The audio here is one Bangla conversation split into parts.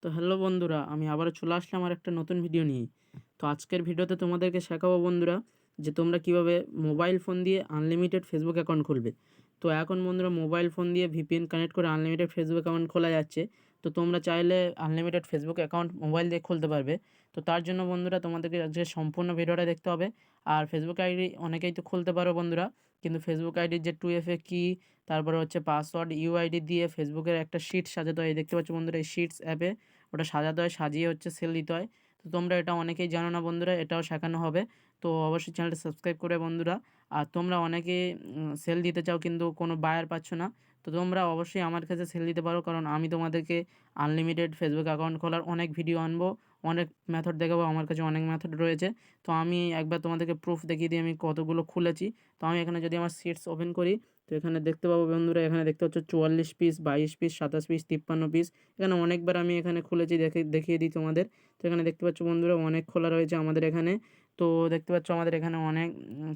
তো হ্যালো বন্ধুরা, আমি আবারও চলে আসলাম আর একটা নতুন ভিডিও নিয়ে। তো আজকের ভিডিওতে তোমাদেরকে শেখাবো বন্ধুরা যে তোমরা কিভাবে মোবাইল ফোন দিয়ে আনলিমিটেড ফেসবুক অ্যাকাউন্ট খুলবে। তো এখন বন্ধুরা মোবাইল ফোন দিয়ে ভিপিএন কানেক্ট করে আনলিমিটেড ফেসবুক অ্যাকাউন্ট খোলা যাচ্ছে। তো তোমরা চাইলে আনলিমিটেড ফেসবুক অ্যাকাউন্ট মোবাইল দিয়ে খুলতে পারবে। তো তার জন্য বন্ধুরা তোমাদেরকে আজকে সম্পূর্ণ ভিডিওটা দেখতে হবে। আর ফেসবুক আইডি অনেকেই তো খুলতে পারো বন্ধুরা, কিন্তু ফেসবুক আইডির যে 2FA কি, তারপরে হচ্ছে পাসওয়ার্ড ইউআইডি দিয়ে ফেসবুকের একটা শিট সাজাতে হয়। এই দেখতে পাচ্ছ বন্ধুরা, এই শিটস অ্যাপে ওটা সাজাতে হয়, সাজিয়ে হচ্ছে সেল দিতে হয়। তো তোমরা এটা অনেকেই জানো না বন্ধুরা, এটাও শেখানো হবে। তো অবশ্যই চ্যানেলটা সাবস্ক্রাইব করে বন্ধুরা। আর তোমরা অনেকেই সেল দিতে চাও কিন্তু কোনো বায়ার পাচ্ছ না, তো তোমরা অবশ্যই আমার কাছে সেল দিতে পারো, কারণ আমি তোমাদেরকে আনলিমিটেড ফেসবুক অ্যাকাউন্ট খোলার অনেক ভিডিও আনবো, অনেক মেথড দেখাবো। আমার কাছে অনেক মেথড রয়েছে। তো আমি একবার তোমাদেরকে প্রুফ দেখিয়ে দিই আমি কতগুলো খুলেছি। তো আমি এখানে যদি আমার সিটস ওপেন করি, তো এখানে দেখতে পাবো বন্ধুরা, এখানে দেখতে পাচ্ছ 44 পিস, 22 পিস, 27 পিস, 53 পিস। এখানে অনেকবার আমি এখানে খুলেছি, দেখিয়ে দিই তোমাদের। তো এখানে দেখতে পাচ্ছ বন্ধুরা অনেক খোলা রয়েছে আমাদের এখানে। তো দেখতে পাচ্ছ আমাদের এখানে অনেক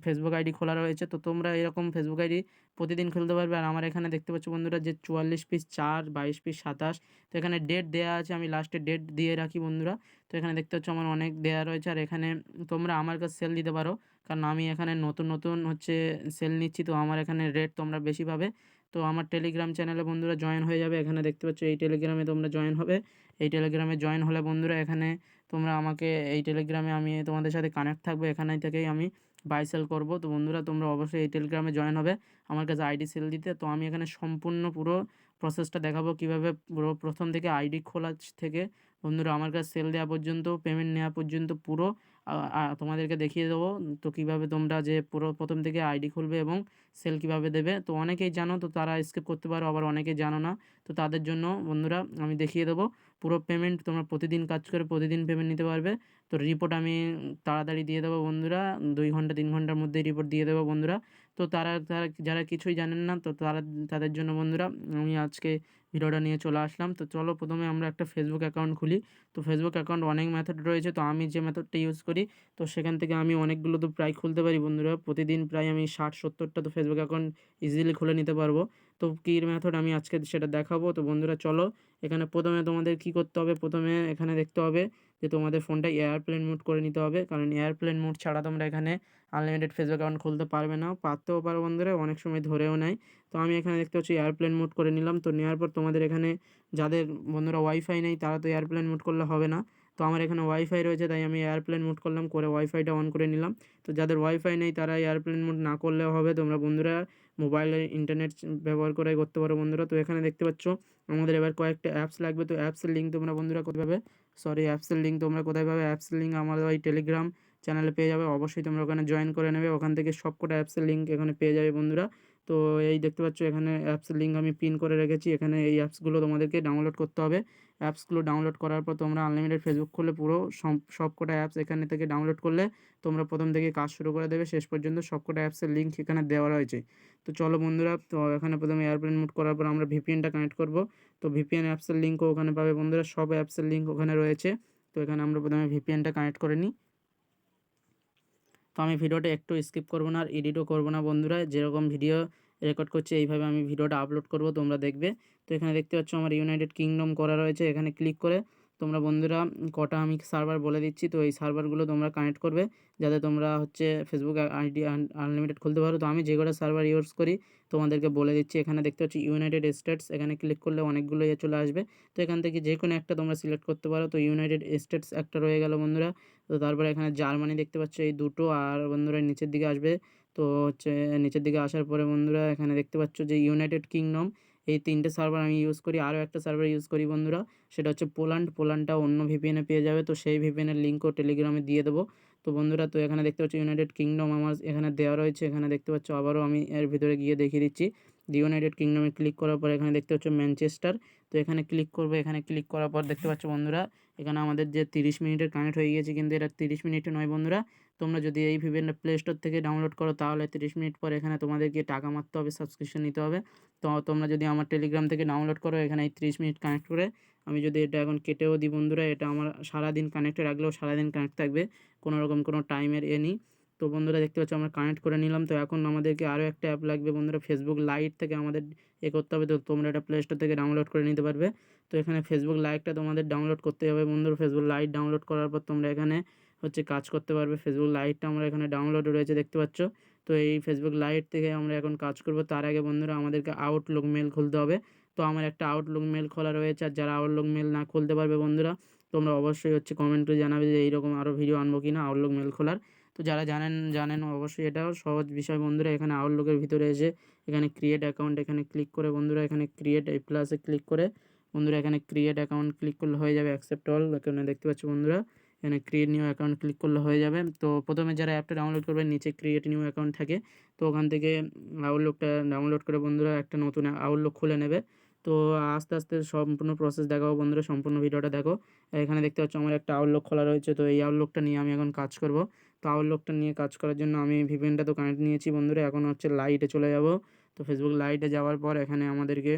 ফেসবুক আইডি খোলা রয়েছে। তো তোমরা এরকম ফেসবুক আইডি প্রতিদিন খুলতে পারবে। আর আমার এখানে দেখতে পাচ্ছ বন্ধুরা যে 44 পিস, 4, 22 পিস, 27। তো এখানে ডেট দেওয়া আছে, আমি লাস্টে ডেট দিয়ে রাখি বন্ধুরা। তো এখানে দেখতে পাচ্ছ আমার অনেক দেওয়া রয়েছে। আর এখানে তোমরা আমার কাছে সেল দিতে পারো, কারণ আমি এখানে নতুন নতুন হচ্ছে সেল নিচ্ছি। তো আমার এখানে রেট তোমরা বেশি পাবে। তো আমার টেলিগ্রাম চ্যানেলে বন্ধুরা জয়েন হয়ে যাবে। এখানে দেখতে পাচ্ছ এই টেলিগ্রামে তোমরা জয়েন হবে। এই টেলিগ্রামে জয়েন হলে বন্ধুরা এখানে তোমরা আমাকে, এই টেলিগ্রামে আমি তোমাদের সাথে কানেক্ট থাকবো, এখানে থেকেই আমি বাই সেল করবো। তো বন্ধুরা তোমরা অবশ্যই এই টেলিগ্রামে জয়েন হবে আমার কাছে আইডি সেল দিতে। তো আমি এখানে সম্পূর্ণ পুরো প্রসেসটা দেখাবো, কীভাবে পুরো প্রথম থেকে আইডি খোলা থেকে বন্ধুরা আমার কাছে সেল দেওয়া পর্যন্ত, পেমেন্ট নেওয়া পর্যন্ত পুরো তোমাদেরকে দেখিয়ে দেবো। তো কীভাবে তোমরা যে পুরো প্রথম থেকে আইডি খুলবে এবং সেল কীভাবে দেবে। তো অনেকেই জানো, তো তারা স্কিপ করতে পারো, আবার অনেকেই জানো না। তো তাদের জন্য বন্ধুরা আমি দেখিয়ে দেবো পুরো পেমেন্ট। তোমরা প্রতিদিন কাজ করে প্রতিদিন পেমেন্ট নিতে পারবে। তো রিপোর্ট আমি তাড়াতাড়ি দিয়ে দেবো বন্ধুরা, 2 ঘন্টা 3 ঘন্টার মধ্যেই রিপোর্ট দিয়ে দেবো বন্ধুরা। তো তারা তারা যারা কিছুই জানেন না, তো তাদের জন্য বন্ধুরা আমি আজকে ভিডিওটা নিয়ে চলে আসলাম। তো চলো প্রথমে আমরা একটা ফেসবুক অ্যাকাউন্ট খুলি। তো ফেসবুক অ্যাকাউন্ট অনেক মেথড রয়েছে, তো আমি যে মেথডটা ইউজ করি, তো সেখান থেকে আমি অনেকগুলো তো প্রায় খুলতে পারি বন্ধুরা। প্রতিদিন প্রায় আমি 60-70টা তো ফেসবুক অ্যাকাউন্ট ইজিলি খুলে নিতে পারবো। তো কী মেথড আমি আজকে সেটা দেখাবো। তো বন্ধুরা চলো, এখানে প্রথমে তোমাদের কি করতে হবে, প্রথমে এখানে দেখতে হবে যে তোমাদের ফোনটা এয়ারপ্লেন মোড করে নিতে হবে, কারণ এয়ারপ্লেন মোড ছাড়া তোমরা এখানে আনলিমিটেড ফেসবুক অ্যাকাউন্ট খুলতে পারবে না। পারতেও পারো বন্ধুরা, অনেক সময় ধরেও নেয়। তো আমি এখানে দেখতে পাচ্ছি এয়ারপ্লেন মোড করে নিলাম। তো নেওয়ার পর তোমাদের এখানে যাদের বন্ধুরা ওয়াইফাই নেই, তারা তো এয়ারপ্লেন মোড করলে হবে না। তো আমার এখানে ওয়াইফাই রয়েছে, তাই আমি এয়ারপ্লেন মোড করলাম, করে ওয়াইফাইটা অন করে নিলাম। তো যাদের ওয়াইফাই নেই তারা এয়ারপ্লেন মোড না করলেও হবে। তোমরা বন্ধুরা মোবাইলের ইন্টারনেট ব্যবহার করে করতে পারো বন্ধুরা। তো এখানে দেখতে পাচ্ছ আমাদের এবার কয়েকটা অ্যাপস লাগবে। তো অ্যাপসের লিঙ্ক তোমরা বন্ধুরা কোথায় পাবে, অ্যাপসের লিঙ্ক তোমরা কোথায় পাবে, অ্যাপসের লিঙ্ক আমাদের ওই টেলিগ্রাম চ্যানেলে পেয়ে যাবে। অবশ্যই তোমরা ওখানে জয়েন করে নেবে, ওখান থেকে সবকটা অ্যাপসের লিঙ্ক এখানে পেয়ে যাবে বন্ধুরা। তো এই দেখতে পাচ্ছ এখানে অ্যাপসের লিঙ্ক আমি পিন করে রেখেছি। এখানে এই অ্যাপসগুলো তোমাদেরকে ডাউনলোড করতে হবে। অ্যাপসগুলো ডাউনলোড করার পর তোমরা আনলিমিটেড ফেসবুক খুলে পুরো সবকটা অ্যাপস এখানে থেকে ডাউনলোড করলে তোমরা প্রথম থেকে কাজ শুরু করে দেবে, শেষ পর্যন্ত সবকটা অ্যাপসের লিঙ্ক এখানে দেওয়া রয়েছে। তো চলো বন্ধুরা, তো এখানে প্রথমে এয়ারপ্লেন মোড করার পর আমরা ভিপিএনটা কানেক্ট করব। তো ভিপিএন অ্যাপসের লিঙ্কও ওখানে পাবে বন্ধুরা, সব অ্যাপসের লিঙ্ক ওখানে রয়েছে। তো এখানে আমরা প্রথমে ভিপিএনটা কানেক্ট করে নিই। তো আমি ভিডিওটা একটু স্কিপ করবো না আর এডিটও করবো না বন্ধুরা, যেরকম ভিডিও রেকর্ড করছি এইভাবে আমি ভিডিওটা আপলোড করব, তোমরা দেখবে। তো এখানে দেখতে পাচ্ছ আমার ইউনাইটেড কিংডম করা রয়েছে। এখানে ক্লিক করে তোমরা বন্ধুরা কটা আমি সার্ভার বলে দিচ্ছি, তো এই সার্ভারগুলো তোমরা কানেক্ট করবে যাতে তোমরা হচ্ছে ফেসবুক আইডি আনলিমিটেড খুলতে পারো। তো আমি যে কটা সার্ভার ইউজ করি তোমাদেরকে বলে দিচ্ছি। এখানে দেখতে পাচ্ছি ইউনাইটেড স্টেটস, এখানে ক্লিক করলে অনেকগুলো চলে আসবে। তো এখান থেকে যে কোনো একটা তোমরা সিলেক্ট করতে পারো। তো ইউনাইটেড স্টেটস একটা রয়ে গেল বন্ধুরা। তো তারপরে এখানে জার্মানি দেখতে পাচ্ছ এই দুটো, আর বন্ধুরা নিচের দিকে আসবে। তো হচ্ছে নিচের দিকে আসার পরে বন্ধুরা এখানে দেখতে পাচ্ছ যে ইউনাইটেড কিংডম, এই 3টে সার্ভার আমি ইউজ করি। আরও একটা সার্ভার ইউজ করি বন্ধুরা, সেটা হচ্ছে পোল্যান্ডটা অন্য ভিপিএনে পেয়ে যাবে। তো সেই ভিপিএনের লিঙ্কও টেলিগ্রামে দিয়ে দেবো। তো বন্ধুরা তো এখানে দেখতে পাচ্ছ ইউনাইটেড কিংডম আমার এখানে দেওয়া রয়েছে। এখানে দেখতে পাচ্ছ আবারও আমি এর ভিতরে গিয়ে দেখিয়ে দিচ্ছি। ইউনাইটেড কিংডমে ক্লিক করার পর এখানে দেখতে পাচ্ছ ম্যানচেস্টার। তো এখানে ক্লিক করবে, এখানে ক্লিক করার পর দেখতে পাচ্ছ বন্ধুরা এখানে আমাদের যে 30 মিনিটের কানেক্ট হয়ে গিয়েছে, কিন্তু এটা 30 মিনিটে নয় বন্ধুরা। তোমরা যদি এই ভিপিএনটা প্লে স্টোর থেকে ডাউনলোড করো তাহলে 30 মিনিট পর এখানে তোমাদেরকে টাকা মারতে হবে, সাবস্ক্রিপশন নিতে হবে। তো তোমরা যদি আমার টেলিগ্রাম থেকে ডাউনলোড করো, এখানে এই 30 মিনিট কানেক্ট করে আমি যদি এটা এখন কেটেও দিই বন্ধুরা, এটা আমার সারাদিন কানেক্টে রাখলেও সারাদিন কানেক্ট থাকবে, কোনো রকম কোনো টাইমের নেই। তো বন্ধুরা দেখতে পাচ্ছ আমরা কানেক্ট করে নিলাম। তো এখন আমাদেরকে আরও একটা অ্যাপ লাগবে বন্ধুরা, ফেসবুক লাইট থেকে আমাদের করতে হবে। তো তোমরা এটা প্লে স্টোর থেকে ডাউনলোড করে নিতে পারবে। তো এখানে ফেসবুক লাইটটা তোমাদের ডাউনলোড করতে হবে বন্ধুরা। ফেসবুক লাইট ডাউনলোড করার পর তোমরা এখানে হচ্ছে কাজ করতে পারবে। ফেসবুক লাইটটা আমরা এখানে ডাউনলোড রয়েছে দেখতে পাচ্ছ। তো এই ফেসবুক লাইট থেকে আমরা এখন কাজ করব। তার আগে বন্ধুরা আমাদেরকে আউটলুক মেল খুলতে হবে। তো আমার একটা আউটলুক মেল খোলা রয়েছে, আর যারা আউটলুক মেল না খুলতে পারবে বন্ধুরা, তোমরা অবশ্যই হচ্ছে কমেন্টে জানাবে যে এইরকম আরও ভিডিও আনবো কি না আউটলুক মেল খোলার। তো যারা জানেন অবশ্যই, এটাও সহজ বিষয় বন্ধুরা। এখানে আউটলুকের ভিতরে এসে এখানে ক্রিয়েট অ্যাকাউন্ট এখানে ক্লিক করে বন্ধুরা, এখানে ক্রিয়েট এই প্লাসে ক্লিক করে বন্ধুরা এখানে ক্রিয়েট অ্যাকাউন্ট ক্লিক করলে হয়ে যাবে। অ্যাকসেপ্ট অল এখানে দেখতে পাচ্ছ বন্ধুরা, এখানে ক্রিয়েট নিউ অ্যাকাউন্ট ক্লিক করলে হয়ে যাবে। তো প্রথমে যারা অ্যাপটা ডাউনলোড করবে নিচে ক্রিয়েট নিউ অ্যাকাউন্ট থাকে, তো ওখান থেকে আউটলুকটা ডাউনলোড করে বন্ধুরা একটা নতুন আউটলুক খুলে নেবে। তো আস্তে আস্তে সম্পূর্ণ প্রসেস দেখাবো বন্ধুরা, সম্পূর্ণ ভিডিওটা দেখো। এখানে দেখতে পাচ্ছ আমার একটা আউটলুক খোলা রয়েছে। তো এই আউটলুকটা নিয়ে আমি এখন কাজ করব। তো আউটলুকটা নিয়ে কাজ করার জন্য আমি ভিপিএনটা তো কানেক্ট নিয়েছি বন্ধুরা। এখন হচ্ছে লাইটে চলে যাব। তো ফেসবুক লাইটে যাওয়ার পর এখানে আমাদেরকে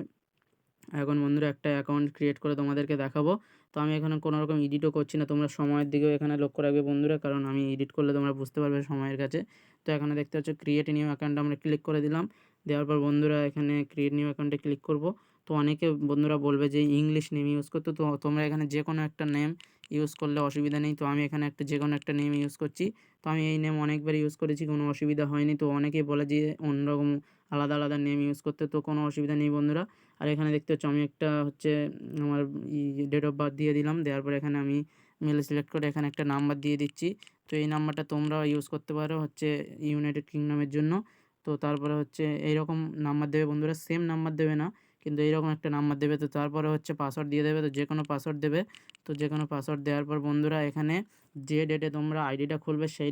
এখন বন্ধুরা একটা অ্যাকাউন্ট ক্রিয়েট করে তোমাদেরকে দেখাবো। তো আমি এখানে কোনো রকম এডিটও করছি না, তোমরা সময়ের দিকেও এখানে লক্ষ্য রাখবে বন্ধুরা, কারণ আমি এডিট করলে তোমরা বুঝতে পারবে সময়ের কাছে। তো এখানে দেখতে পাচ্ছ ক্রিয়েট নিউ অ্যাকাউন্ট আমরা ক্লিক করে দিলাম। দেওয়ার পর বন্ধুরা এখানে ক্রিয়েট নিউ অ্যাকাউন্টে ক্লিক করব। তো অনেকে বন্ধুরা বলবে যে ইংলিশ নেম ইউজ করতে, তো তোমরা এখানে যে কোনো একটা নেম ইউজ করলে অসুবিধা নেই। তো আমি এখানে যে কোনো একটা নেম ইউজ করছি। তো আমি এই নেম অনেকবার ইউজ করেছি, কোনো অসুবিধা হয়নি। তো অনেকেই বলে যে অন্যরকম আলাদা আলাদা নেম ইউজ করতে, তো কোনো অসুবিধা নেই বন্ধুরা। আর এখানে দেখতে পাচ্ছ আমি একটা হচ্ছে আমার ডেট অফ বার্থ দিয়ে দিলাম। দেওয়ার পর এখানে আমি মেল সিলেক্ট করে এখানে একটা নাম্বার দিয়ে দিচ্ছি। তো এই নাম্বারটা তোমরাও ইউজ করতে পারো হচ্ছে ইউনাইটেড কিংডমের জন্য। তো তারপরে হচ্ছে এইরকম নাম্বার দেবে বন্ধুরা, সেম নাম্বার দেবে না, কিন্তু এইরকম একটা নাম্বার দেবে। তো তারপরে হচ্ছে পাসওয়ার্ড দিয়ে দেবে, তো যে কোনো পাসওয়ার্ড দেবে। তো যে কোনো পাসওয়ার্ড দেওয়ার পর বন্ধুরা এখানে যে ডেটে তোমরা আইডিটা খুলবে সেই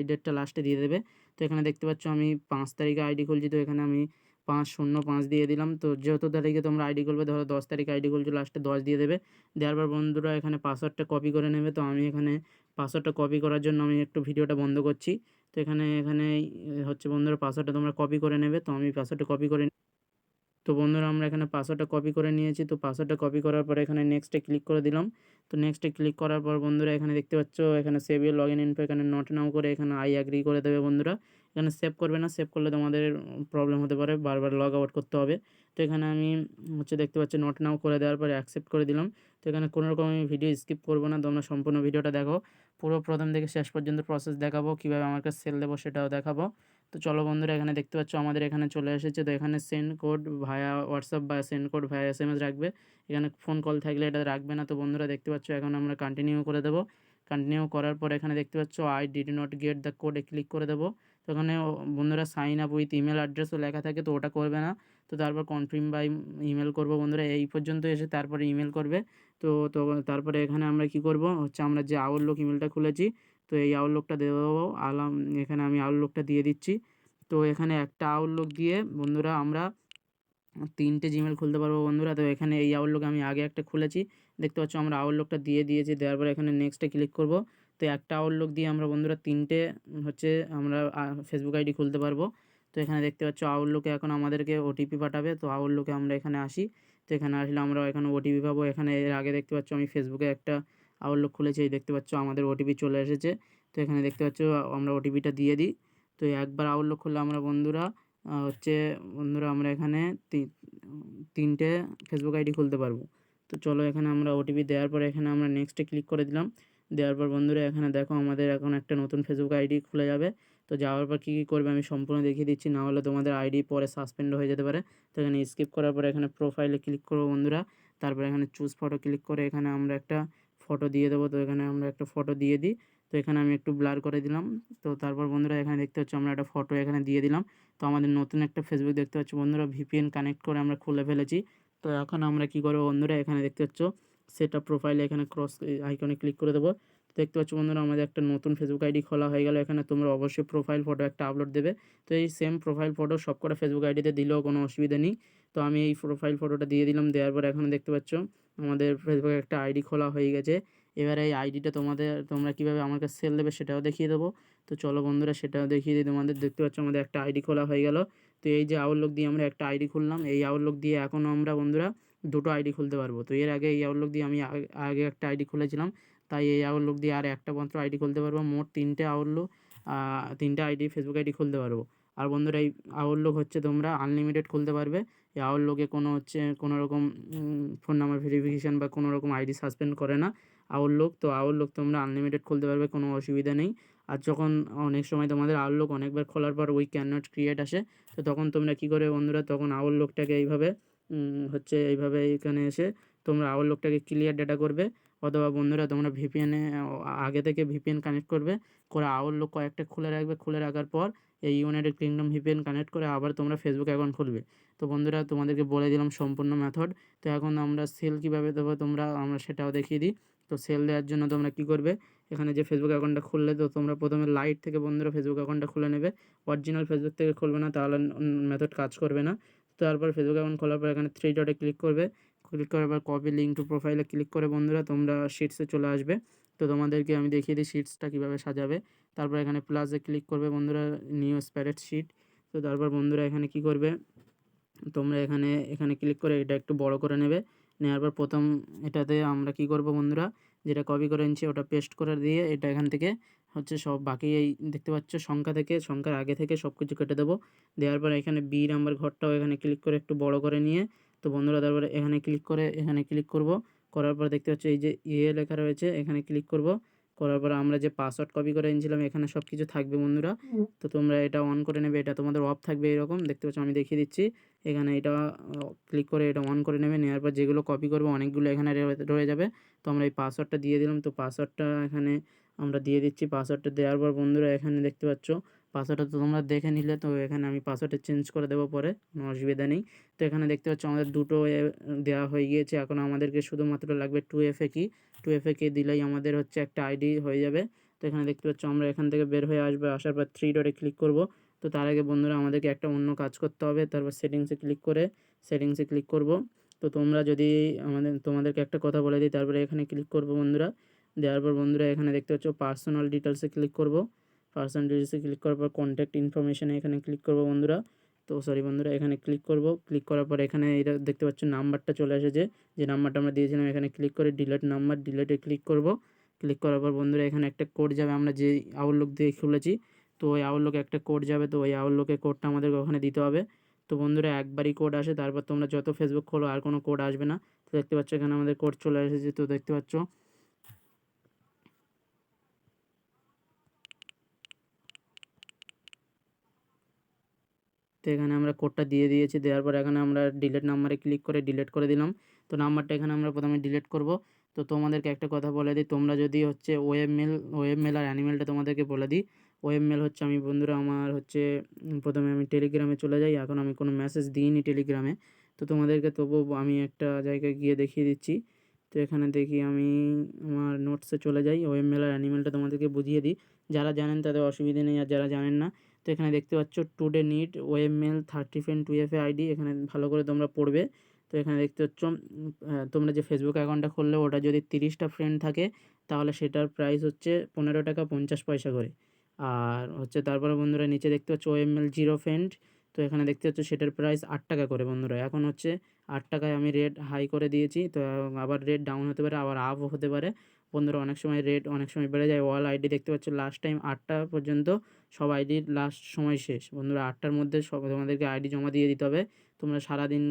ডেটটা লাস্টে দিয়ে দেবে। তো এখানে দেখতে পাচ্ছ আমি 5 তারিখে আইডি খুলছি, তো এখানে আমি 5/05 দিয়ে দিলাম। তো যত তারিখে তোমরা আইডি খুলবে, ধরো 10 তারিখে আইডি খুলছো, লাস্টে 10 দিয়ে দেবে। দেওয়ার পর বন্ধুরা এখানে পাসওয়ার্ডটা কপি করে নেবে। তো আমি এখানে পাসওয়ার্ডটা কপি করার জন্য আমি একটু ভিডিওটা বন্ধ করছি। তো এখানে হচ্ছে বন্ধুরা পাসওয়ার্ডটা তোমরা কপি করে নেবে। তো আমি পাসওয়ার্ডটা কপি করে, তো বন্ধুরা আমরা এখানে পাসওয়ার্ডটা কপি করে নিয়েছি। তো পাসওয়ার্ডটা কপি করার পরে এখানে নেক্সটে ক্লিক করে দিলাম। তো নেক্সটে ক্লিক করার পর বন্ধুরা এখানে দেখতে পাচ্ছ এখানে সেভ ইউর লগইন ইনফো, এখানে নট নাও করে এখানে আই অ্যাগ্রি করে দেবে বন্ধুরা। এখানে সেভ করবে না, সেভ করলে তোমাদের প্রবলেম হতে পারে, বারবার লগ আউট করতে হবে। তো এখানে আমি হচ্ছে দেখতে পাচ্ছি নট নাও করে দেওয়ার পরে অ্যাকসেপ্ট করে দিলাম। তো এখানে কোনো রকম আমি ভিডিও স্কিপ করবো না, তোমরা সম্পূর্ণ ভিডিওটা দেখো। পুরো প্রথম থেকে শেষ পর্যন্ত প্রসেস দেখাবো, কীভাবে আমার কাছে সেল দেবো সেটাও দেখাবো। তো চলো বন্ধুরা এখানে দেখতে পাচ্ছ আমাদের এখানে চলে এসেছে। তো এখানে সেন্ড কোড ভায়া হোয়াটসঅ্যাপ বা সেন্ড কোড ভায়া এসএমএস রাখবে, এখানে ফোন কল থাকলে এটা রাখবে না। তো বন্ধুরা দেখতে পাচ্ছ এখন আমরা কন্টিনিউ করে দেবো। কন্টিনিউ করার পর এখানে দেখতে পাচ্ছ I did not get the কোডে ক্লিক করে দেবো। তো এখানে বন্ধুরা সাইন আপ উইথ ইমেল অ্যাড্রেসও লেখা থাকে, তো ওটা করবে না। তো তারপর কনফার্ম বাই ইমেল করবো বন্ধুরা, এই পর্যন্ত এসে তারপরে ইমেল করবে। তো তো তারপরে এখানে আমরা কি করব হচ্ছে আমরা যে আউটলুক ইমেলটা খুলেছি, তো এই আউটলুকটা দিয়ে দেবো। এখানে আমি আউটলুকটা দিয়ে দিচ্ছি। তো এখানে একটা আউটলুক দিয়ে বন্ধুরা আমরা 3টে জিমেল খুলতে পারবো বন্ধুরা। তো এখানে এই আউটলুক আমি আগে একটা খুলেছি, দেখতে পাচ্ছ আমরা আউটলুকটা দিয়ে দিয়েছি। দেওয়ার পর এখানে নেক্সটে ক্লিক করব। তো একটা আউটলুক দিয়ে আমরা বন্ধুরা 3টে হচ্ছে আমরা ফেসবুক আইডি খুলতে পারবো। তো এখানে দেখতে পাচ্ছ আউটলুকে এখন আমাদেরকে ওটিপি পাঠাবে। তো আউটলুকে আমরা এখানে আসি। তো এখানে আসলে আমরা এখানে ওটিপি পাবো। এখানে এর আগে দেখতে পাচ্ছ আমি ফেসবুকে একটা আউটলুক খুলেছি, এই দেখতে পাচ্ছ আমাদের ওটিপি চলে এসেছে। তো এখানে দেখতে পাচ্ছ আমরা ওটিপিটা দিয়ে দিই। তো একবার আউটলুক খুললে আমরা বন্ধুরা হচ্ছে বন্ধুরা আমরা এখানে 3টে ফেসবুক আইডি খুলতে পারবো। তো চলো এখানে আমরা ওটিপি দেওয়ার পরে এখানে আমরা নেক্সটে ক্লিক করে দিলাম। দেওয়ার পর বন্ধুরা এখানে দেখো আমাদের এখন একটা নতুন ফেসবুক আইডি খুলে যাবে। তো যাওয়ার পর কী কী করবে আমি সম্পূর্ণ দেখিয়ে দিচ্ছি, না হলে তোমাদের আইডি পরে সাসপেন্ড হয়ে যেতে পারে। তো এখানে স্কিপ করার পরে এখানে প্রোফাইলে ক্লিক করবো বন্ধুরা। তারপর এখানে চুজ ফটো ক্লিক করে এখানে আমরা একটা ফটো দিয়ে দেবো। তো এখানে আমরা একটা ফটো দিয়ে দিই। তো এখানে আমি একটু ব্লার করে দিলাম। তো তারপর বন্ধুরা এখানে দেখতে পাচ্ছ আমরা একটা ফটো এখানে দিয়ে দিলাম। তো আমাদের নতুন একটা ফেসবুক দেখতে পাচ্ছ বন্ধুরা, ভিপিএন কানেক্ট করে আমরা খুলে ফেলেছি। তো এখন আমরা কি করবো বন্ধুরা, এখানে দেখতে পাচ্ছ সেট আপ প্রোফাইলে এখানে ক্রস আইকনে ক্লিক করে দেবো। দেখতে পাচ্ছ বন্ধুরা আমাদের একটা নতুন ফেসবুক আইডি খোলা হয়ে গেল। এখানে তোমরা অবশ্যই প্রোফাইল ফটো একটা আপলোড দেবে। তো এই সেম প্রোফাইল ফটো সবকটা ফেসবুক আইডিতে দিলেও কোনো অসুবিধা নেই। তো আমি এই প্রোফাইল ফটোটা দিয়ে দিলাম। দেওয়ার পর এখন দেখতে পাচ্ছ আমাদের ফেসবুকে একটা আইডি খোলা হয়ে গেছে। এবারে এই আইডিটা তোমরা কীভাবে আমার কাছে সেল দেবে সেটাও দেখিয়ে দেবো। তো চলো বন্ধুরা সেটাও দেখিয়ে দিই তোমাদের। দেখতে পাচ্ছ আমাদের একটা আইডি খোলা হয়ে গেল। তো এই যে আউটলুক দিয়ে আমরা একটা আইডি খুললাম, এই আউটলুক দিয়ে এখন আমরা বন্ধুরা দুটো আইডি খুলতে পারবো। তো এর আগে এই আউটলুক দিয়ে আমি আগে একটা আইডি খুলেছিলাম, তাই এই আউটলুক দিয়ে আর একটা মাত্র আইডি খুলতে পারবো। মোট 3টে আউটলুক 3টে আইডি ফেসবুক আইডি খুলতে পারবো। আর বন্ধুরা এই আউটলুক হচ্ছে তোমরা আনলিমিটেড খুলতে পারবে। এই আউটলুকে কোনো হচ্ছে কোনো রকম ফোন নাম্বার ভেরিফিকেশান বা কোনো রকম আইডি সাসপেন্ড করে না আউটলুক। তো আউটলুক তোমরা আনলিমিটেড খুলতে পারবে, কোনো অসুবিধা নেই। আর যখন অনেক সময় তোমাদের আউটলুক অনেকবার খোলার পর উই ক্যান নট ক্রিয়েট আসে, তো তখন তোমরা কী করবে বন্ধুরা, তখন আউটলুকটাকে এইভাবে হচ্ছে এইভাবে এখানে এসে তোমরা আউটলুকটাকে ক্লিয়ার ডেটা করবে, অথবা বন্ধুরা তোমরা ভিপিএনে আগে থেকে ভিপিএন কানেক্ট করবে, করে আউটলুক কয়েকটা খুলে রাখবে। খুলে রাখার পর এই ইউনাইটেড কিংডম ভিপিএন কানেক্ট করে আবার তোমরা ফেসবুক অ্যাকাউন্ট খুলবে। তো বন্ধুরা তোমাদেরকে বলে দিলাম সম্পূর্ণ মেথড। তো এখন আমরা সেল কীভাবে দেবো আমরা সেটাও দেখিয়ে দিই। তো সেল দেওয়ার জন্য তোমরা কী করবে, এখানে যে ফেসবুক অ্যাকাউন্টটা খুললে তো তোমরা প্রথমে লাইট থেকে বন্ধুরা ফেসবুক অ্যাকাউন্টটা খুলে নেবে। অরিজিনাল ফেসবুক থেকে খুলবে না, তাহলে মেথড কাজ করবে না। তারপর ফেসবুক অ্যাকাউন্ট খোলার পর এখানে 3 ডটে ক্লিক করবে। ক্লিক করার পর কপি লিঙ্ক টু প্রোফাইলে ক্লিক করে বন্ধুরা তোমরা শিটসে চলে আসবে। তো তোমাদেরকে আমি দেখিয়ে দিই শিটসটা কীভাবে সাজাবে। তারপর এখানে প্লাসে ক্লিক করবে বন্ধুরা, নিউ স্প্রেড শিট। তো তারপর বন্ধুরা এখানে কী করবে, তোমরা এখানে ক্লিক করে এটা একটু বড় করে নেবে। নেওয়ার পর প্রথম এটাতে আমরা কী করব বন্ধুরা, যেটা কপি করে এনেছি ওটা পেস্ট করে দিয়ে এটা এখান থেকে হচ্ছে সব বাকি এই দেখতে পাচ্ছ সংখ্যা থেকে, সংখ্যার আগে থেকে সব কিছু কেটে দেবো। দেওয়ার পর এখানে বি নাম্বার ঘরটাও এখানে ক্লিক করে একটু বড় করে নিয়ে, তো বন্ধুরা তারপরে এখানে ক্লিক করব। করার পর দেখতে পাচ্ছ এই যে লেখা রয়েছে, এখানে ক্লিক করব। করার পর আমরা যে পাসওয়ার্ড কপি করে এনেছিলাম এখানে সব কিছু থাকবে বন্ধুরা। তো তোমরা এটা অন করে নেবে, এটা তোমাদের অফ থাকবে এরকম দেখতে পাচ্ছ, আমি দেখিয়ে দিচ্ছি। এখানে এটা ক্লিক করে এটা অন করে নেবে। নেওয়ার পর যেগুলো কপি করবে অনেকগুলো এখানে রয়ে যাবে। তো আমরা এই পাসওয়ার্ডটা দিয়ে দিলাম। তো পাসওয়ার্ডটা এখানে আমরা দিয়ে দিচ্ছি। পাসওয়ার্ডটা দেওয়ার পর বন্ধুরা এখানে দেখতে পাচ্ছ পাসওয়ার্ডটা তো তোমরা দেখে নিলে। তো এখানে আমি পাসওয়ার্ডটা চেঞ্জ করে দেবো পরে, কোনো অসুবিধা নেই। তো এখানে দেখতে পাচ্ছ আমাদের দুটো দেওয়া হয়ে গিয়েছে। এখন আমাদেরকে শুধুমাত্র লাগবে 2FA কি। 2FA কি দিলেই আমাদের হচ্ছে একটা আইডি হয়ে যাবে। তো এখানে দেখতে পাচ্ছ আমরা এখান থেকে বের হয়ে আসবো, আসার পর 3 ডটে ক্লিক করব। তো তার আগে বন্ধুরা আমাদেরকে একটা অন্য কাজ করতে হবে। তারপর সেটিংসে ক্লিক করব। তো তোমরা যদি তোমাদেরকে একটা কথা বলে দিই, তারপরে এখানে ক্লিক করব বন্ধুরা। দেওয়ার পর বন্ধুরা এখানে দেখতে পাচ্ছ পার্সোনাল ডিটেলসে ক্লিক করব। পার্সোনাল ডিটেলসে ক্লিক করার পর কন্ট্যাক্ট ইনফরমেশনে এখানে ক্লিক করব বন্ধুরা। তো সরি বন্ধুরা, এখানে ক্লিক করব। ক্লিক করার পর এখানে এটা দেখতে পাচ্ছ নাম্বারটা চলে এসেছে, যে নাম্বারটা আমরা দিয়েছিলাম। এখানে ক্লিক করে ডিলিট নাম্বার, ডিলিটে ক্লিক করব। ক্লিক করার পর বন্ধুরা এখানে একটা কোড যাবে, আমরা যে আউটলুক দিয়ে খুলেছি। তো ওই আউটলুকে একটা কোড যাবে, তো ওই আউটলুকের কোডটা আমাদেরকে ওখানে দিতে হবে। তো বন্ধুরা একবারই কোড আসে, তারপর তোমরা যত ফেসবুক খোলো আর কোনো কোড আসবে না। তো দেখতে পাচ্ছ এখানে আমাদের কোড চলে এসেছে, তো দেখতে পাচ্ছ। তো এখানে আমরা কোডটা দিয়ে দিয়েছি। দেওয়ার পর এখানে আমরা ডিলিট নাম্বারে ক্লিক করে ডিলিট করে দিলাম। তো নাম্বারটা এখানে আমরা প্রথমে ডিলিট করব। তো তোমাদেরকে একটা কথা বলে দিই, তোমরা যদি হচ্ছে ওয়েবমেল আর অ্যানিমেলটা তোমাদেরকে বলে দিই। ওয়েবমেল হচ্ছে আমি বন্ধুরা আমার হচ্ছে প্রথমে আমি টেলিগ্রামে চলে যাই। এখন আমি কোনো মেসেজ দিইনি টেলিগ্রামে, তো তোমাদেরকে তবুও আমি একটা জায়গায় গিয়ে দেখিয়ে দিচ্ছি। তো এখানে দেখি আমি আমার নোটসে চলে যাই, ওয়েবমেল আর অ্যানিমেলটা তোমাদেরকে বুঝিয়ে দিই। যারা জানেন তাদের অসুবিধে নেই, আর যারা জানেন না, তো এখানে দেখতে পাচ্ছ today need webmail 30 friend 2FA ID, এখানে ভালো করে তোমরা পড়বে। তো এখানে দেখতে পাচ্ছ তোমরা যে ফেসবুক অ্যাকাউন্টটা খুললে ওটা যদি 30টা ফ্রেন্ড থাকে তাহলে সেটার প্রাইস হচ্ছে 15 টাকা 50 পয়সা করে। আর হচ্ছে তারপরে বন্ধুরা নিচে দেখতে পাচ্ছ ওএমএল 0 ফ্রেন্ড, তো এখানে দেখতে পাচ্ছ সেটার প্রাইস 8 টাকা করে বন্ধুরা। এখন হচ্ছে 8 টাকায় আমি রেট হাই করে দিয়েছি। তো আবার রেট ডাউন হতে পারে, আবার আপও হতে পারে বন্ধুরা। অনেক সময় রেট অনেক সময় বেড়ে যায়। অল আইডি দেখতে পাচ্ছ লাস্ট টাইম 8টা পর্যন্ত সব আইডির লাস্ট সময় শেষ বন্ধুরা। 8টার মধ্যে সব তোমাদেরকে আইডি জমা দিয়ে দিতে হবে। তোমরা সারাদিন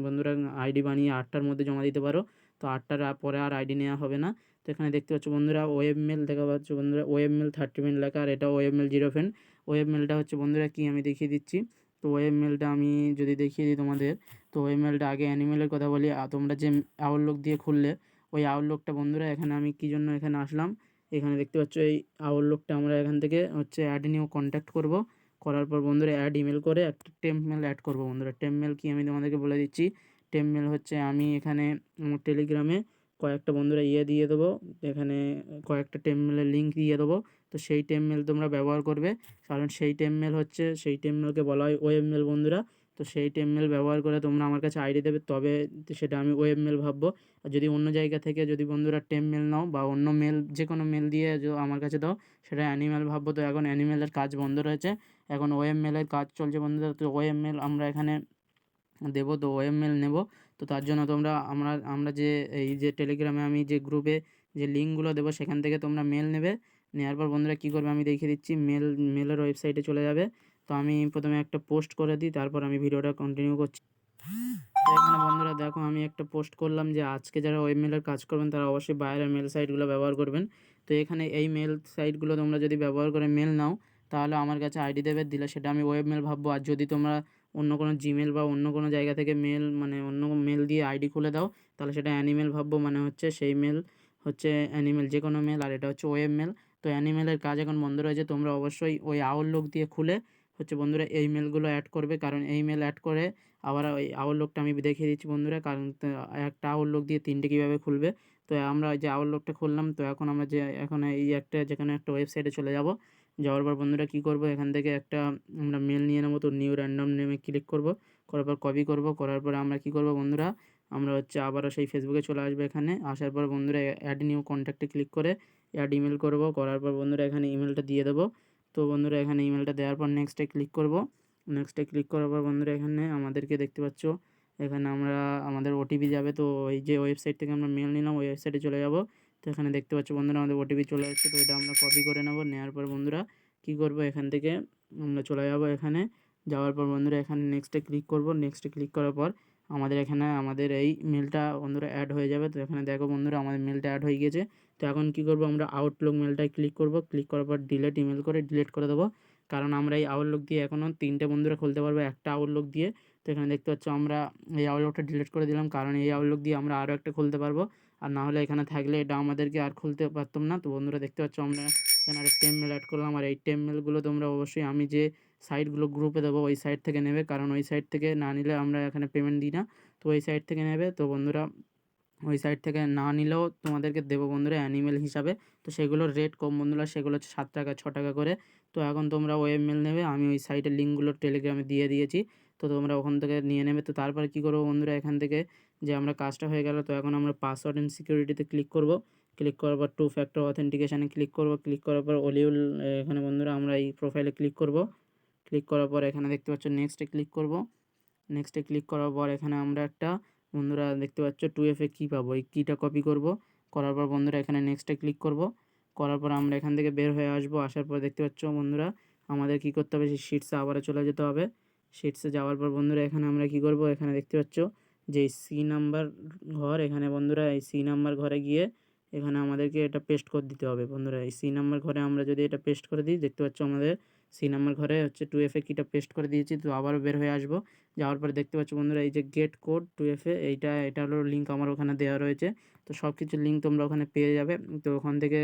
বন্ধুরা আইডি বানিয়ে 8টার মধ্যে জমা দিতে পারো। তো 8টার পরে আর আইডি নেওয়া হবে না। তো এখানে দেখতে পাচ্ছ বন্ধুরা ওয়েবমেল দেখা পাচ্ছ বন্ধুরা, ওয়েবমেল 30 ফ্রেন্ড লেখা, আর এটা ওয়েবমেল 0 ফ্রেন্ড। ওয়েবমেলটা হচ্ছে বন্ধুরা কি আমি দেখিয়ে দিচ্ছি। তো ওয়েবমেলটা আমি যদি দেখিয়ে দিই তোমাদের, তো ওয়েবমেলটা আগে অ্যানিমেলের কথা বলি। তোমরা যে আউটলুক দিয়ে খুললে ওই আউটলুকটা বন্ধুরা, এখানে আমি কী জন্য এখানে আসলাম, এখানে দেখতে পাচ্ছ এই আউটলুকটা আমরা এখান থেকে হচ্ছে অ্যাড নিউ কন্ট্যাক্ট করব। করার পর বন্ধুরা অ্যাড ইমেল করে একটা টেম্প মেল অ্যাড করব বন্ধুরা। টেম্প মেল কি আমি তোমাদেরকে বলে দিচ্ছি। টেম্প মেল হচ্ছে আমি এখানে আমার টেলিগ্রামে কয়েকটা বন্ধুরা দিয়ে দেবো, এখানে কয়েকটা টেম্প মেলের লিঙ্ক দিয়ে দেবো। তো সেই টেম্প মেল তোমরা ব্যবহার করবে, কারণ সেই টেম্প মেল হচ্ছে সেই টেম্প মেলকে বলা হয় ওয়েব মেল বন্ধুরা। তো সেই টেম্প মেল ব্যবহার করে তোমরা আমার কাছে আইডি দেবে, তবে সেটা আমি ওয়েব মেল ভাববো। আর যদি অন্য জায়গা থেকে যদি বন্ধুরা টেম্প মেল নাও বা অন্য মেল যে কোনো মেল দিয়ে আমার কাছে দাও, সেটা অ্যানিমেল ভাববো। তো এখন অ্যানিমেলের কাজ বন্ধ রয়েছে, এখন ওয়েব মেলের কাজ চলছে বন্ধুরা। তো ওয়েব মেল আমরা এখানে দেবো, তো ওএমএল নেব। তো তার জন্য তোমরা আমরা যে এই যে টেলিগ্রামে আমি যে গ্রুপে যে লিঙ্কগুলো দেবো সেখান থেকে তোমরা মেল নেবে। নেওয়ার পর বন্ধুরা কী করবে আমি দেখিয়ে দিচ্ছি। মেলের ওয়েবসাইটে চলে যাবে। তো আমি প্রথমে একটা পোস্ট করে দিই, তারপর আমি ভিডিওটা কন্টিনিউ করছি। তো এখানে বন্ধুরা দেখো আমি একটা পোস্ট করলাম যে আজকে যারা ওয়েব মেলের কাজ করবেন তারা অবশ্যই বাইরের মেল সাইটগুলো ব্যবহার করবেন। তো এখানে এই মেল সাইটগুলো তোমরা যদি ব্যবহার করে মেল নাও তাহলে আমার কাছে আইডি দেবে, দিলে সেটা আমি ওয়েব মেল ভাববো। আর যদি তোমরা অন্য কোনো জিমেল বা অন্য কোনো জায়গা থেকে মেল মানে অন্য মেল দিয়ে আইডি খুলে দাও তাহলে সেটা অ্যানিমেল ভাববো, মানে হচ্ছে সেই মেল হচ্ছে অ্যানিমেল যে কোনো মেল, আর এটা হচ্ছে ওয়েব মেল। তো অ্যানিমেলের কাজ এখন বন্ধ রয়েছে, তোমরা অবশ্যই ওই আউটলুক দিয়ে খুলে হচ্ছে বন্ধুরা এই মেলগুলো অ্যাড করবে, কারণ এই মেল অ্যাড করে আবার ওই আউটলুকটা আমি দেখিয়ে দিচ্ছি বন্ধুরা, কারণ একটা আউটলুক দিয়ে 3টে কীভাবে খুলবে। তো আমরা যে আউটলুকটা খুললাম, তো এখন আমরা যে এখন এই একটা যেখানে একটা ওয়েবসাইটে চলে যাব, যাওয়ার পর বন্ধুরা কী করব, এখান থেকে একটা আমরা মেল নিয়ে নেবো। তো নিউ র্যান্ডম নেমে ক্লিক করব, করার পর কপি করব, করার পরে আমরা কী করব বন্ধুরা, আমরা হচ্ছে আবারও সেই ফেসবুকে চলে আসবো। এখানে আসার পর বন্ধুরা অ্যাড নিউ কন্ট্যাক্টে ক্লিক করে অ্যাড ইমেল করব, করার পর বন্ধুরা এখানে ইমেলটা দিয়ে দেবো। তো বন্ধুরা এখানে ইমেলটা দেওয়ার পর নেক্সটে ক্লিক করব। নেক্সটে ক্লিক করার পর বন্ধুরা এখানে আমাদেরকে দেখতে পাচ্ছ, এখানে আমরা আমাদের ওটিপি যাবে। তো এই যে ওয়েবসাইট থেকে আমরা মেল নিলাম ওই ওয়েবসাইটে চলে যাব। তো এখানে দেখতে পাচ্ছ বন্ধুরা আমাদের ওটিপি চলে আসছে, তো এটা আমরা কপি করে নেব। নেওয়ার পর বন্ধুরা কী করব, এখান থেকে আমরা চলে যাব। এখানে যাওয়ার পর বন্ধুরা এখানে নেক্সটে ক্লিক করব। নেক্সটে ক্লিক করার পর আমাদের এখানে আমাদের এই মেলটা বন্ধুরা অ্যাড হয়ে যাবে। তো এখানে দেখো বন্ধুরা আমাদের মেলটা অ্যাড হয়ে গিয়েছে। তো এখন কী করব, আমরা আউটলুক মেলটায় ক্লিক করব, ক্লিক করার পর ডিলিট ইমেল করে ডিলিট করে দেবো, কারণ আমরা এই আউটলুক দিয়ে এখনও 3টে বন্ধুরা খুলতে পারবো একটা আউটলুক দিয়ে। তো এখানে দেখতে পাচ্ছ আমরা এই আউটলুকটা ডিলিট করে দিলাম, কারণ এই আউটলুক দিয়ে আমরা আরও একটা খুলতে পারবো, আর না হলে এখানে থাকলে এটা আমাদেরকে আর খুলতে পারতাম না। তো বন্ধুরা দেখতে পাচ্ছ আমরা এখানে একটা টেম মেল অ্যাড করলাম, আর এই টেম মেলগুলো তোমরা অবশ্যই আমি যে সাইটগুলো গ্রুপে দেবো ওই সাইট থেকে নেবে, কারণ ওই সাইট থেকে না নিলে আমরা এখানে পেমেন্ট দিই না। তো ওই সাইট থেকে নেবে। তো বন্ধুরা ওই সাইট থেকে না নিলেও তোমাদেরকে দেবো বন্ধুরা অ্যানিমেল হিসাবে। তো সেগুলোর রেট কম বন্ধুরা, সেগুলো হচ্ছে 7 টাকা 6 টাকা করে। তো এখন তোমরা ওয়েব মেল নেবে, আমি ওই সাইটের লিঙ্কগুলো টেলিগ্রামে দিয়ে দিয়েছি, তো তোমরা ওখান থেকে নিয়ে নেবে। তো তারপরে কী করবো বন্ধুরা, এখান থেকে যে আমরা কাজটা হয়ে গেল, তো এখন আমরা পাসওয়ার্ড অ্যান্ড সিকিউরিটিতে ক্লিক করব। ক্লিক করার পর 2 ফ্যাক্টর অথেন্টিকেশানে ক্লিক করব। ক্লিক করার পর অলিউল এখানে বন্ধুরা আমরা এই প্রোফাইলে ক্লিক করব। ক্লিক করার পর এখানে দেখতে পাচ্ছ নেক্সটে ক্লিক করব। নেক্সটে ক্লিক করার পর এখানে আমরা একটা বন্ধুরা দেখতে পাচ্ছ 2FA কী পাবো, এই কীটা কপি করব। করার পর বন্ধুরা এখানে নেক্সটে ক্লিক করব। করার পর আমরা এখান থেকে বের হয়ে আসবো। আসার পর দেখতে পাচ্ছ বন্ধুরা আমাদের কী করতে হবে, সেই শিটসে আবারও চলে যেতে হবে। শিটসে যাওয়ার পর বন্ধুরা এখানে আমরা কী করব, এখানে দেখতে পাচ্ছ যে সি নাম্বার ঘর, এখানে বন্ধুরা এই সি নাম্বার ঘরে গিয়ে এখানে আমাদেরকে এটা পেস্ট করে দিতে হবে বন্ধুরা। এই সি নাম্বার ঘরে আমরা যদি এটা পেস্ট করে দিই, দেখতে পাচ্ছ আমাদের সি নাম্বার ঘরে হচ্ছে 2FA কীটা পেস্ট করে দিয়েছি। তো আবারও বের হয়ে আসবো। যাওয়ার পরে দেখতে পাচ্ছ বন্ধুরা এই যে গেট কোড 2FA, এটা হলো লিঙ্ক আমার ওখানে দেওয়া রয়েছে। তো সব কিছুর লিঙ্ক তোমরা ওখানে পেয়ে যাবে। তো ওখান থেকে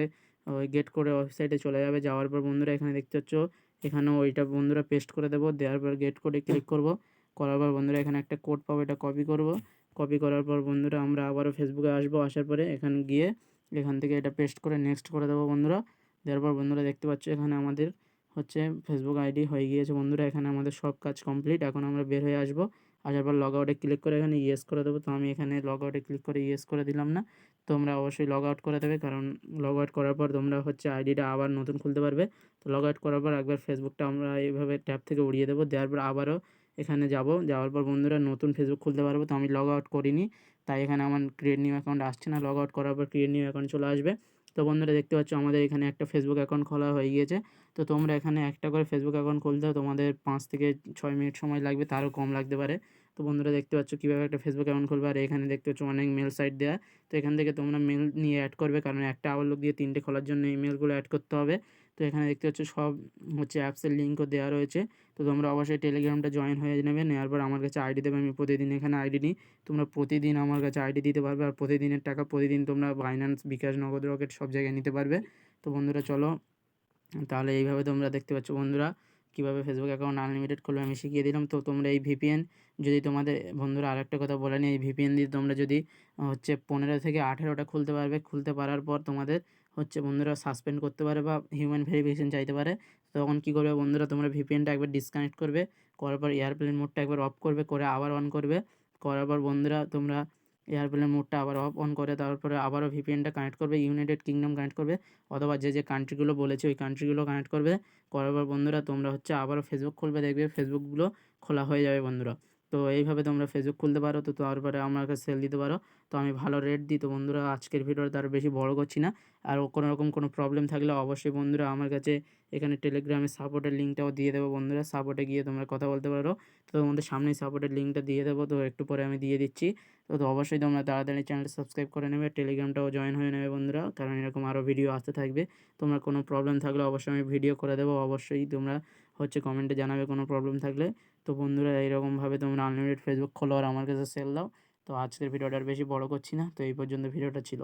ওই গেট কোডের ওয়েবসাইটে চলে যাবে। যাওয়ার পর বন্ধুরা এখানে দেখতে পাচ্ছ এখানেও ওইটা বন্ধুরা পেস্ট করে দেবো। দেওয়ার পর গেট কোডে ক্লিক করব। করার পর বন্ধুরা এখানে একটা কোড পাবো, এটা কপি করব। কপি করার পর বন্ধুরা আমরা আবারও ফেসবুকে আসবো। আসার পরে এখানে গিয়ে এখান থেকে এটা পেস্ট করে নেক্সট করে দেবো বন্ধুরা। দেওয়ার পর বন্ধুরা দেখতে পাচ্ছ এখানে আমাদের হচ্ছে ফেসবুক আইডি হয়ে গিয়েছে বন্ধুরা। এখানে আমাদের সব কাজ কমপ্লিট। এখন আমরা বের হয়ে আসবো। আসার পর লগ আউটে ক্লিক করে এখানে ইয়েস করে দেবো। তো আমি এখানে লগ আউটে ক্লিক করে ইয়েস করে দিলাম না। তোমরা অবশ্যই লগ আউট করে দেবে, কারণ লগ আউট করার পর তোমরা হচ্ছে আইডিটা আবার নতুন খুলতে পারবে। তো লগ আউট করার পর একবার ফেসবুকটা আমরা এইভাবে ট্যাব থেকে উড়িয়ে দেবো। দেওয়ার পর আবারও এখানে যাব। যাওয়ার পর বন্ধুরা নতুন ফেসবুক খুলতে পারবো। তো আমি লগ আউট করিনি, তাই এখানে আমার ক্রিয়েট নিউ অ্যাকাউন্ট আসছে না। লগ আউট করার পর ক্রিয়েট নিউ অ্যাকাউন্ট চলে আসবে। তো বন্ধুরা দেখতে পাচ্ছ আমাদের এখানে একটা ফেসবুক অ্যাকাউন্ট খোলা হয়ে গিয়েছে। তো তোমরা এখানে একটা করে ফেসবুক অ্যাকাউন্ট খুলতে তোমাদের 5 থেকে 6 মিনিট সময় লাগবে, তারও কম লাগতে পারে। তো বন্ধুরা দেখতে পাচ্ছ কীভাবে একটা ফেসবুক অ্যাকাউন্ট খুলবে। আর এখানে দেখতে পাচ্ছ অনেক মেল সাইট দেওয়া। তো এখান থেকে তোমরা মেল নিয়ে অ্যাড করবে, কারণ একটা আউটলুক দিয়ে 3টে খোলার জন্য ইমেলগুলো অ্যাড করতে হবে। তো এখানে দেখতে পাচ্ছ সব হচ্ছে অ্যাপসের লিঙ্কও দেওয়া রয়েছে। তো তোমরা অবশ্যই টেলিগ্রামটা জয়েন হয়ে নেবে। নেওয়ার পর আমার কাছে আইডি দেবে, আমি প্রতিদিন এখানে আইডি নিই। তোমরা প্রতিদিন আমার কাছে আইডি দিতে পারবে, আর প্রতিদিনের টাকা প্রতিদিন তোমরা বাইন্যান্স, বিকাশ, নগদ, রকেট সব জায়গায় নিতে পারবে। তো বন্ধুরা চলো, তাহলে এইভাবে তোমরা দেখতে পাচ্ছ বন্ধুরা কীভাবে ফেসবুক অ্যাকাউন্ট আনলিমিটেড খুলবে আমি শিখিয়ে দিলাম। তো তোমরা এই ভিপিএন যদি তোমাদের বন্ধুরা আরেকটা কথা বলে নিই, এই ভিপিএন দিয়ে তোমরা যদি হচ্ছে 15 থেকে 18টা খুলতে পারবে, খুলতে পারার পর তোমাদের হচ্ছে বন্ধুরা সাসপেন্ড করতে পারে বা হিউম্যান ভেরিফিকেশন চাইতে পারে। তখন কী করবে বন্ধুরা, তোমরা ভিপিএনটা একবার ডিসকানেক্ট করবে, করার পর এয়ারপ্লেন মোডটা একবার অফ করবে, করে আবার অন করবে। করার পর বন্ধুরা তোমরা এয়ারপ্লেন মোডটা আবার অন করে তারপরে আবারও ভিপিএনটা কানেক্ট করবে, ইউনাইটেড কিংডম কানেক্ট করবে, অথবা যে কান্ট্রিগুলো বলেছে ওই কান্ট্রিগুলো কানেক্ট করবে। করার পর বন্ধুরা তোমরা হচ্ছে আবারও ফেসবুক খুলবে, দেখবে ফেসবুকগুলো খোলা হয়ে যাবে বন্ধুরা। তো এইভাবে তোমরা ফেসবুক খুলতে পারো। তো তারপরে আমার কাছে সেল দিতে পারো। তো আমি ভালো রেট দিই। তো বন্ধুরা আজকের ভিডিওটা আর বেশি বড় করছি না। আর কোনো রকম কোনো প্রবলেম থাকলে অবশ্যই বন্ধুরা আমার কাছে এখানে টেলিগ্রামে সাপোর্টের লিঙ্কটাও দিয়ে দেবো বন্ধুরা। সাপোর্টে গিয়ে তোমরা কথা বলতে পারো। তো তোমাদের সামনেই সাপোর্টের লিঙ্কটা দিয়ে দেবো। তো একটু পরে আমি দিয়ে দিচ্ছি। তো অবশ্যই তোমরা তাড়াতাড়ি চ্যানেলটা সাবস্ক্রাইব করে নেবে, টেলিগ্রামটাও জয়েন হয়ে নেবে বন্ধুরা, কারণ এরকম আরও ভিডিও আসতে থাকবে। তোমার কোনো প্রবলেম থাকলে অবশ্যই আমি ভিডিও করে দেবো। অবশ্যই তোমরা কমেন্টে জানাবে কোনো প্রবলেম থাকলে। তো বন্ধুরা এইরকমভাবে তোমরা আনলিমিটেড ফেসবুক খোলো আর আমার কাছে সেল দাও। তো আজকের ভিডিওটা আর বেশি বড় করছি না। তো এই পর্যন্ত ভিডিওটা ছিল।